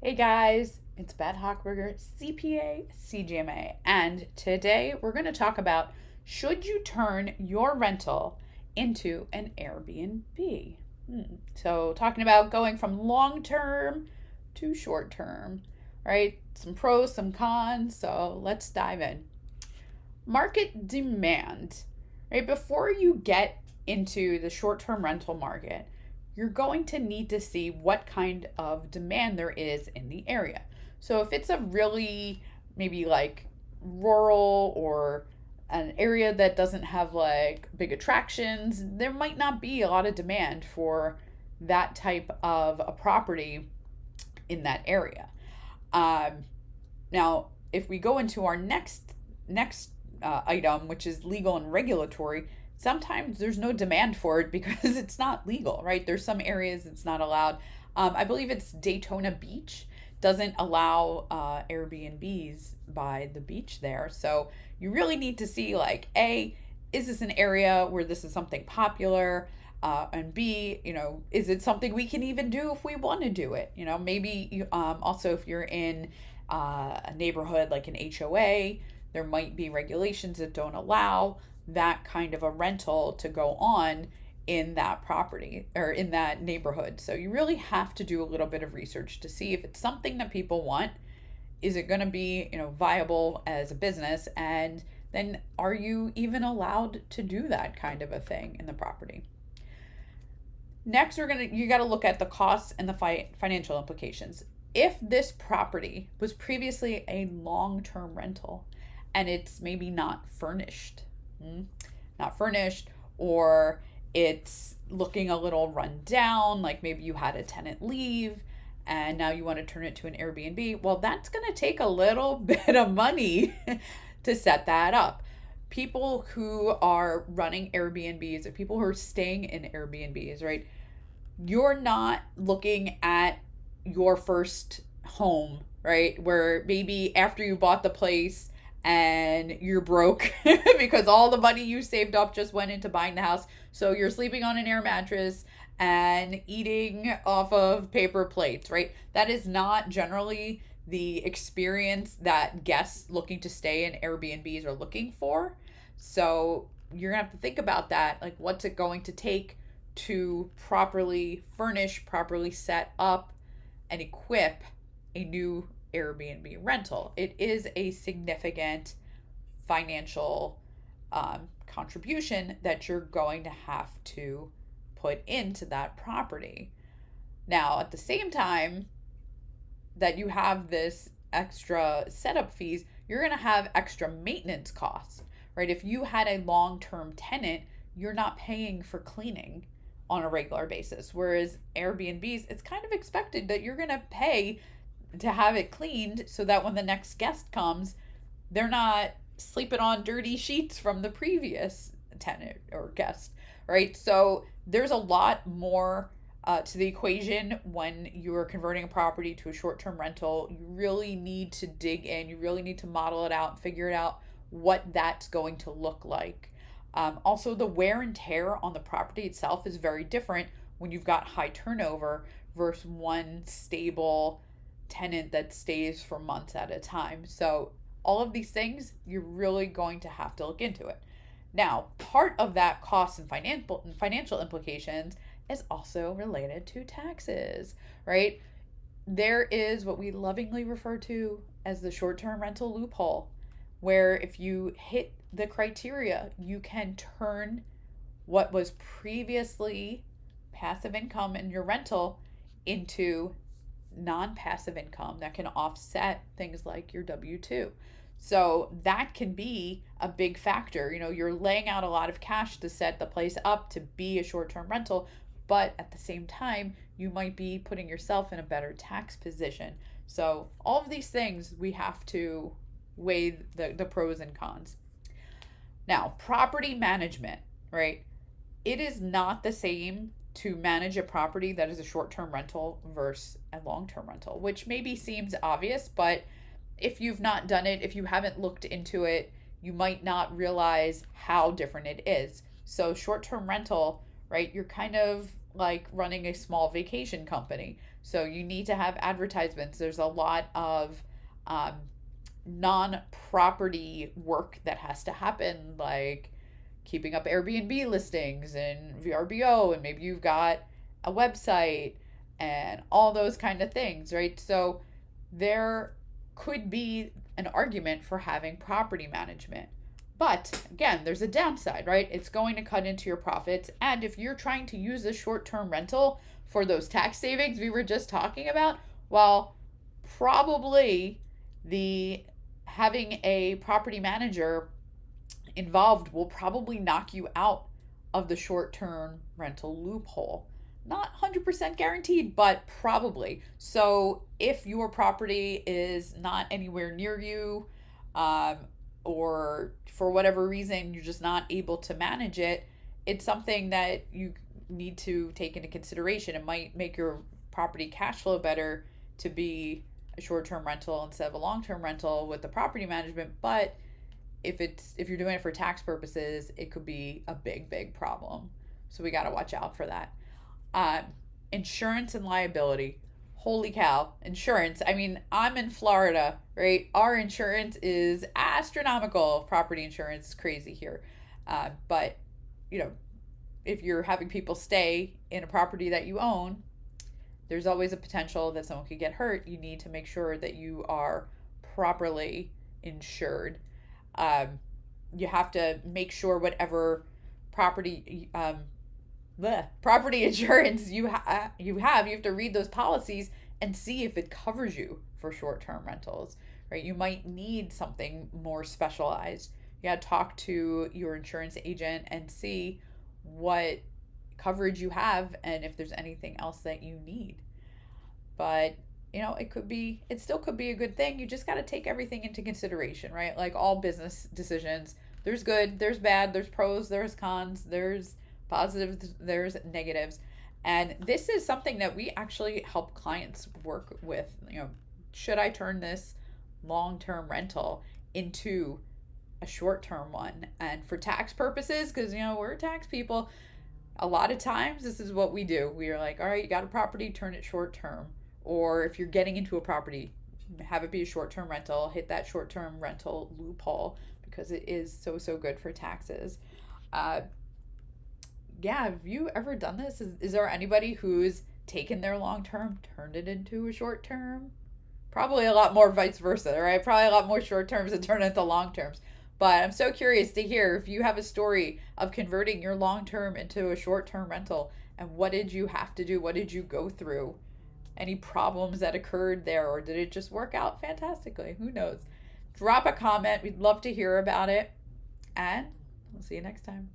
Hey guys, it's Bette Hochberger, CPA, CGMA, and today we're going to talk about should you turn your rental into an Airbnb? So, talking about going from long term to short term, right? Some pros, some cons. So, let's dive in. Market demand, right? Before you get into the short term rental market, you're going to need to see what kind of demand there is in the area. So if it's a really maybe like rural or an area that doesn't have like big attractions, there might not be a lot of demand for that type of a property in that area. Um, Now, if we go into our next item, which is legal and regulatory, sometimes there's no demand for it because it's not legal, right? There's some areas it's not allowed. I believe it's Daytona Beach doesn't allow Airbnbs by the beach there. So you really need to see like A, is this an area where this is something popular? And B, is it something we can even do if we want to do it? Maybe also if you're in a neighborhood like an HOA, there might be regulations that don't allow that kind of a rental to go on in that property or in that neighborhood. So you really have to do a little bit of research to see if it's something that people want. Is it going to be, viable as a business? And then are you even allowed to do that kind of a thing in the property? Next, you got to look at the costs and the financial implications. If this property was previously a long-term rental and it's maybe not furnished, not furnished, or it's looking a little run down, like maybe you had a tenant leave and now you want to turn it to an Airbnb, well, that's going to take a little bit of money to set that up. People who are running Airbnbs or people who are staying in Airbnbs, right? You're not looking at your first home, right? Where maybe after you bought the place and you're broke because all the money you saved up just went into buying the house. So you're sleeping on an air mattress and eating off of paper plates, right? That is not generally the experience that guests looking to stay in Airbnbs are looking for. So you're gonna have to think about that. Like, what's it going to take to properly furnish, properly set up, and equip a new Airbnb rental? It is a significant financial contribution that you're going to have to put into that property. Now, at the same time that you have this extra setup fees, you're going to have extra maintenance costs, right? If you had a long term tenant, you're not paying for cleaning on a regular basis. Whereas Airbnbs, it's kind of expected that you're going to pay to have it cleaned so that when the next guest comes, they're not sleeping on dirty sheets from the previous tenant or guest, right? So there's a lot more to the equation when you're converting a property to a short term rental. You really need to dig in, you really need to model it out and figure it out what that's going to look like. Also, the wear and tear on the property itself is very different when you've got high turnover versus one stable tenant that stays for months at a time. So, all of these things, you're really going to have to look into it. Now, part of that cost and financial implications is also related to taxes, right? There is what we lovingly refer to as the short term rental loophole, where if you hit the criteria, you can turn what was previously passive income in your rental into non passive income that can offset things like your W 2. So that can be a big factor. You're laying out a lot of cash to set the place up to be a short term rental, but at the same time, you might be putting yourself in a better tax position. So, all of these things we have to weigh the pros and cons. Now, property management, right? It is not the same to manage a property that is a short term rental versus a long term rental, which maybe seems obvious, but if you've not done it, if you haven't looked into it, you might not realize how different it is. So, short term rental, right? You're kind of like running a small vacation company. So you need to have advertisements. There's a lot of um, non property work that has to happen, like keeping up Airbnb listings and VRBO, and maybe you've got a website and all those kind of things, right? So there could be an argument for having property management. But again, there's a downside, right? It's going to cut into your profits. And if you're trying to use a short term rental for those tax savings we were just talking about, well, probably the having a property manager involved will probably knock you out of the short term rental loophole. Not 100% guaranteed, but probably. So if your property is not anywhere near you, um, or for whatever reason you're just not able to manage it, it's something that you need to take into consideration. It might make your property cash flow better to be a short term rental instead of a long term rental with the property management, but if you're doing it for tax purposes, it could be a big problem. So we got to watch out for that. Um, Insurance and liability. Holy cow, insurance. I mean, I'm in Florida, right? Our insurance is astronomical. Property insurance is crazy here. But, you know, if you're having people stay in a property that you own, there's always a potential that someone could get hurt. You need to make sure that you are properly insured. Um, you have to make sure whatever property property insurance you have to read those policies and see if it covers you for short-term rentals, right? You might need something more specialized. You got to talk to your insurance agent and see what coverage you have and if there's anything else that you need. But it still could be a good thing. You just got to take everything into consideration, right? Like all business decisions, there's good, there's bad, there's pros, there's cons, there's positives, there's negatives. And this is something that we actually help clients work with. Should I turn this long-term rental into a short-term one? And for tax purposes, because we're tax people, a lot of times this is what we do. We are like, all right, you got a property, turn it short-term. Or if you're getting into a property, have it be a short-term rental, hit that short-term rental loophole because it is so good for taxes. Uh, yeah, have you ever done this? Is there anybody who's taken their long-term, turned it into a short-term? Probably a lot more vice versa, right? Probably a lot more short-terms that turn into long-terms. But I'm so curious to hear if you have a story of converting your long-term into a short-term rental, and what did you have to do? What did you go through? Any problems that occurred there, or did it just work out fantastically? Who knows? Drop a comment. We'd love to hear about it. And we'll see you next time.